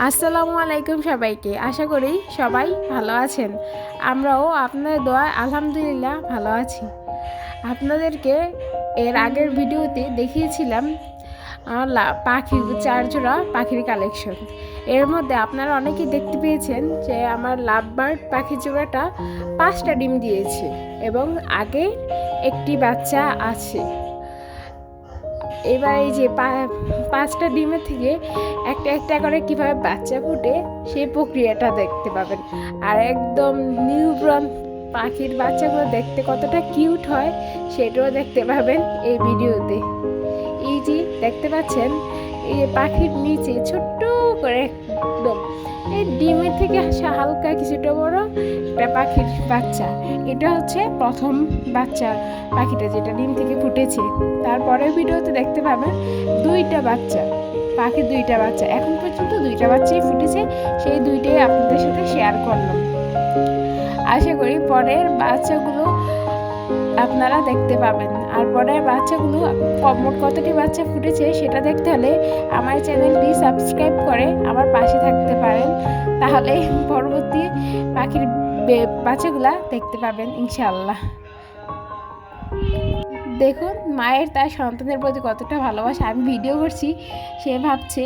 আসসালামু আলাইকুম সবাইকে। আশা করি সবাই ভালো আছেন। আমরাও আপনাদের দোয়ায় আলহামদুলিল্লাহ ভালো আছি। আপনাদেরকে এর আগের ভিডিওতে দেখিয়েছিলাম পাখির 4 জোড়া পাখির কালেকশন। এর মধ্যে আপনারা অনেকেই দেখতে পেয়েছেন যে আমার লাভবার্ড পাখি জোড়াটা 5টা ডিম দিয়েছে এবং আগে একটি বাচ্চা আছে। এবার এই যে 5টা ডিমের থেকে একটা একটা করে কীভাবে বাচ্চা ফুটে সেই প্রক্রিয়াটা দেখতে পাবেন। আর একদম নিউবর্ন পাখির বাচ্চাগুলো দেখতে কতটা কিউট হয় সেটাও দেখতে পাবেন এই ভিডিওতে। এই যে দেখতে পাচ্ছেন এই পাখির নিচে ছোট্ট করে একদম এই ডিমের থেকে হালকা কিছুটা বড় একটা পাখির বাচ্চা। এটা হচ্ছে প্রথম বাচ্চা পাখিটা যেটা ডিম থেকে ফুটেছে। তারপরের ভিডিওতে দেখতে পাবেন 2টা বাচ্চা পাখির 2টা বাচ্চা। এখন পর্যন্ত 2টা বাচ্চাই ফুটেছে, সেই 2টাই আপনাদের সাথে শেয়ার করলাম। আশা করি পরের বাচ্চাগুলো আপনারা দেখতে পাবেন। আর পরের বাচ্চাগুলো মোট কতটি বাচ্চা ফুটেছে সেটা দেখতে হলে আমার চ্যানেলটি সাবস্ক্রাইব করে আমার পাশে থাকতে পারেন, তাহলে পরবর্তী পাখির বাচ্চাগুলা দেখতে পাবেন ইনশাআল্লাহ। দেখুন মায়ের তার সন্তানের প্রতি কতটা ভালোবাসা। আমি ভিডিও করছি, সে ভাবছে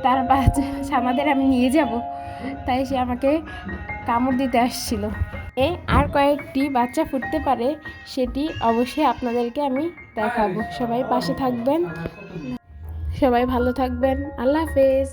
তার বাচ্চা আমাদের আমি নিয়ে যাব, তাই সে আমাকে কামড় দিতে আসছিল। আর কয়েকটি বাচ্চা ফুটতে পারে সেটি অবশ্যই আপনাদেরকে আমি দেখাবো। সবাই পাশে থাকবেন, সবাই ভালো থাকবেন। আল্লাহ হাফেজ।